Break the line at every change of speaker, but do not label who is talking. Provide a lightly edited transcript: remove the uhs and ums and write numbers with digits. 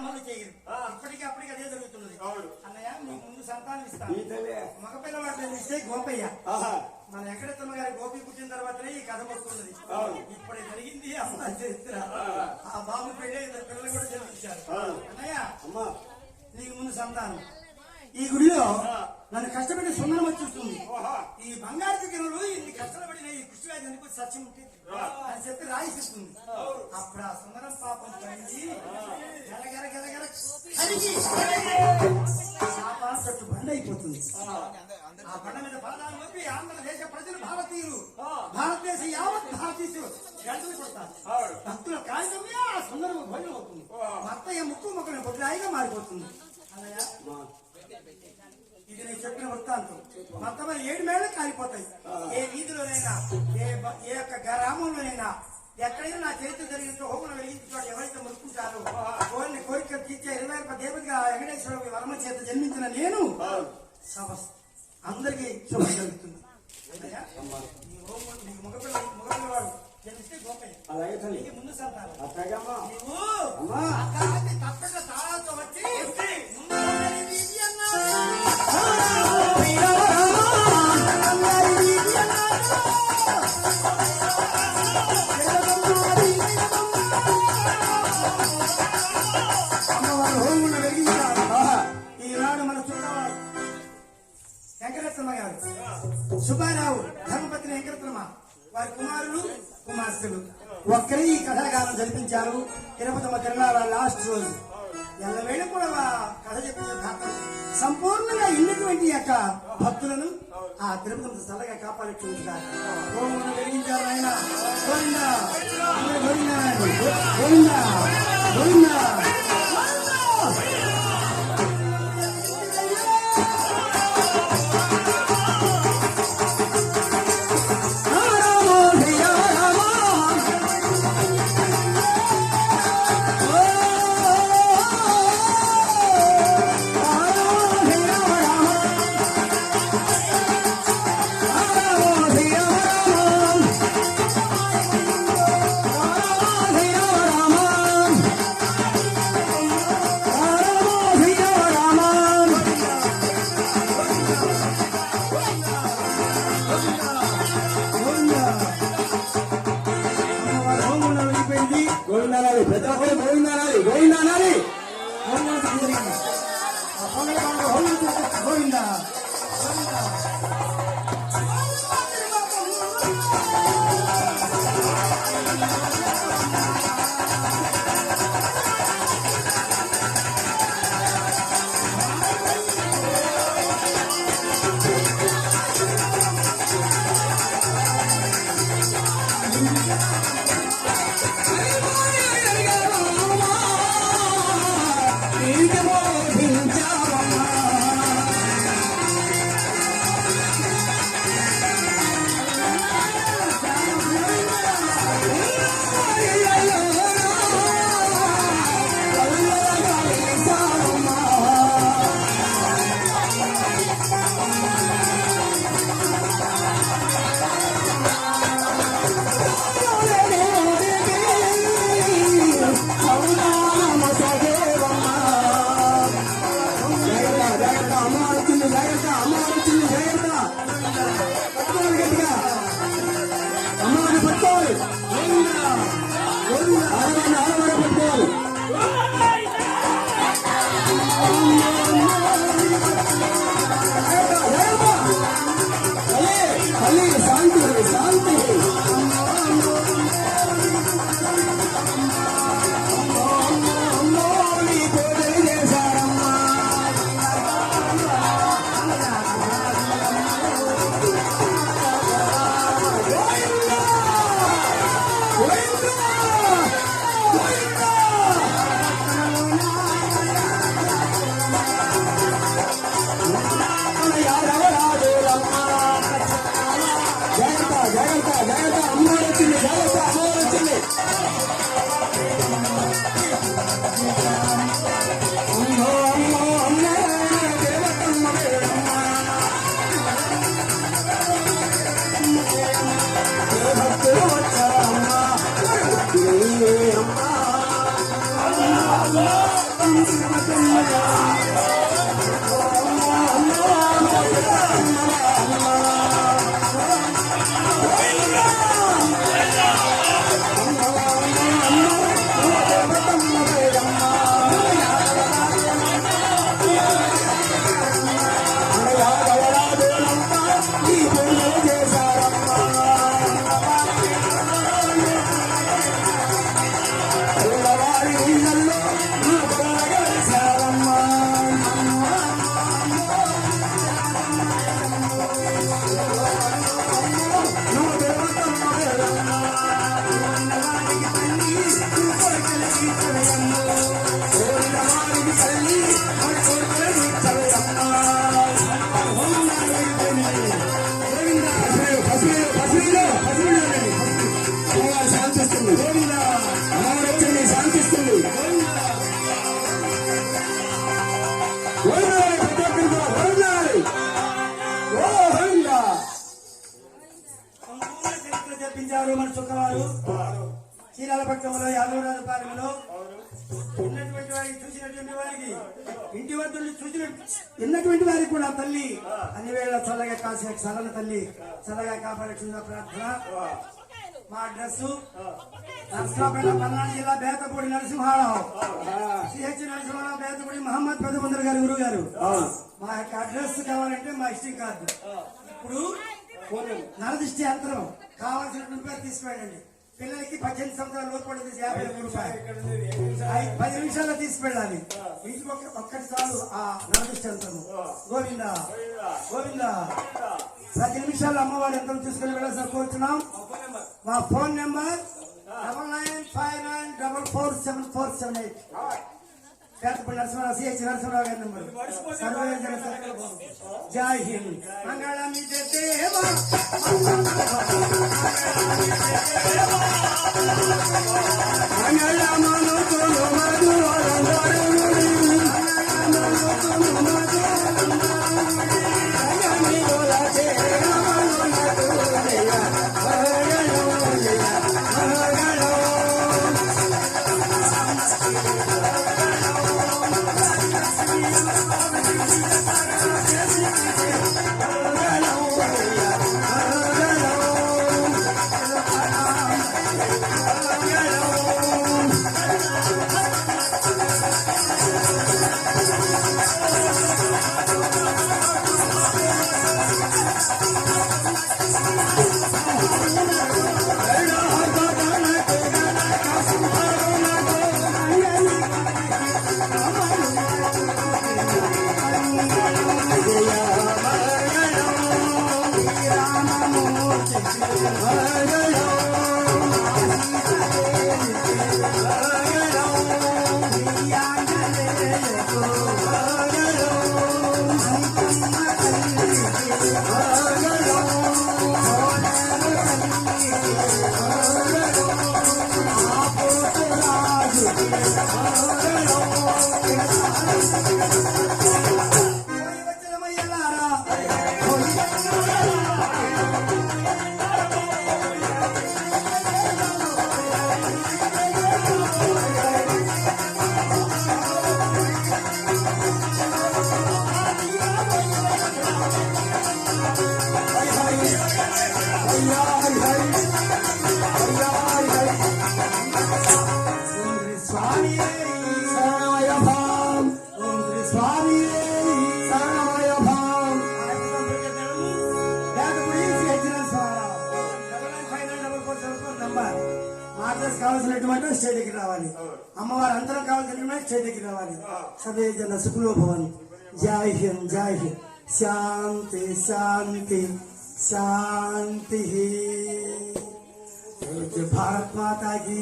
అమలు చేయరు. ఇప్పటికీ అప్పటికి అదే జరుగుతున్నది. అన్నయ్య నీకు ముందు సంతానం ఇస్తాను. మగ పిల్లవాడు ఇస్తే గోపయ్య. మన వెంకటేశ్వర గారి గోపి పుట్టిన తర్వాతనే ఈ కథ వస్తున్నది. ఇప్పుడు జరిగింది అమ్మ చరిత్ర. ఆ బాబు పెళ్ళి పిల్లలు కూడా జన్మించారు. అన్నయ్య నీకు ముందు సంతానం. ఈ గుడిలో నన్ను కష్టపడి సున్నం వచ్చేస్తుంది. ఈ బంగారు చికెన్లు ఇన్ని కష్టపడిన ఈ కృష్ణరాజు ఎందుకు సత్యం ఉంటుంది అని చెప్పి రాయిస్తుంది. అప్పుడు ఆ సుందరం పాపం కలిగి చుట్టూ బండ అయిపోతుంది. ఆ బండ మీద పరదాలు నొప్పి ఆంధ్రదేశ ప్రజలు భారతీయులు, భారతదేశ యావత్ భారతీయులు గంటలు కొడతారు. భక్తుల కార్యక్రమే ఆ సుందరం భయం అవుతుంది. అత్తయ్య ముక్కు మొక్కని బొడ్లాయిగా మారిపోతుంది. అన్నయ్య ఇది నేను చెప్పిన వృత్తాంతం. మొత్తం 7 మేళ్ళు కాలిపోతాయి. ఏ వీధిలోనైనా ఏ యొక్క గ్రామంలోనైనా ఎక్కడైనా నా చరిత్ర జరిగినట్టు హోమం వెలిగించిన చోట ఎవరైతే మొత్తుకుంటారో కోరిని కోరిక తీర్చే 20 దేవతగా వెంకటేశ్వర వర్మ చేత జన్మించిన నేను అందరికీ శుభం జరుగుతుంది. మగపిల్లవాడు జన్మిస్తే గోపయ్య ముందు సంతానం. తప్పక తాళాలతో వచ్చి ఈనాడు మన చుట్టవాడు వెంకటరత్నమ్మ గారు, సుబ్బారావు ధర్మపత్ని వెంకటరత్నమ్మ వారి కుమారులు కుమార్తెలు ఒక్కరే ఈ కథాగానం జరిపించారు. తిరుపతమ్మ తిరునాళ్ళ లాస్ట్ రోజు ఎల్లవేళ కూడా కథ చెప్పిన సంపూర్ణంగా ఇన్నటువంటి యొక్క భక్తులను ఆ తిరుపతి చల్లగా కాపాడుతుంటారు. ఓమును వెలిగించారు ఆయన. గోవిందా గోవిందా గోవిందా గోవిందా. మన చుక్కవారు చీరాల పట్టణంలో యాదవరాజు పాలెంలో ఉన్నటువంటి వారికి చూసినటువంటి వారికి ఇంటి వద్ద ఉన్నటువంటి వారికి కూడా తల్లి అన్ని వేళ చల్లగా కాసే చల్లని తల్లి చల్లగా కాపాడుతున్న ప్రార్థన. మా అడ్రస్ నర్సాపేట పల్నాడు జిల్లా బేతపూడి నరసింహారావు సిహెచ్ నరసింహారావు బేతపూడి మహమ్మద్ పెద్దబందర్ గారి గురువు గారు. మా యొక్క అడ్రస్ కావాలంటే మా విజిటింగ్ కార్డు ఇప్పుడు నరదృష్టి యంత్రం కావాల్సినటువంటి పేరు తీసుకువెళ్ళండి. పిల్లలకి 18 సంవత్సరాల లోపు 53 రూపాయలు 10 నిమిషాల్లో తీసుకెళ్ళాలి. ఇంటికి ఒక్కటి చాలు ఆ నరదృష్టి యంత్రము. గోవిందా గోవిందా 10 నిమిషాల్లో అమ్మవారి యంత్రం తీసుకుని వెళ్ళాల్సి కోరుతున్నాం. మా phone number 9959447478 Pedapalli Narasimharao CH Narasimharao గారి నెంబర్. జై హింద్. మంగళమి దేవా కావాల్సినటువంటి స్టేట్ దగ్గర రావాలి. అమ్మవారి అంతరం కావాల్సిన స్టేట్ దగ్గర రావాలి. సర్వే జన సుఖలో భవన్. జై హింద్ జై హింద్. శాంతి శాంతి శాంతి. భారత్ మాతా की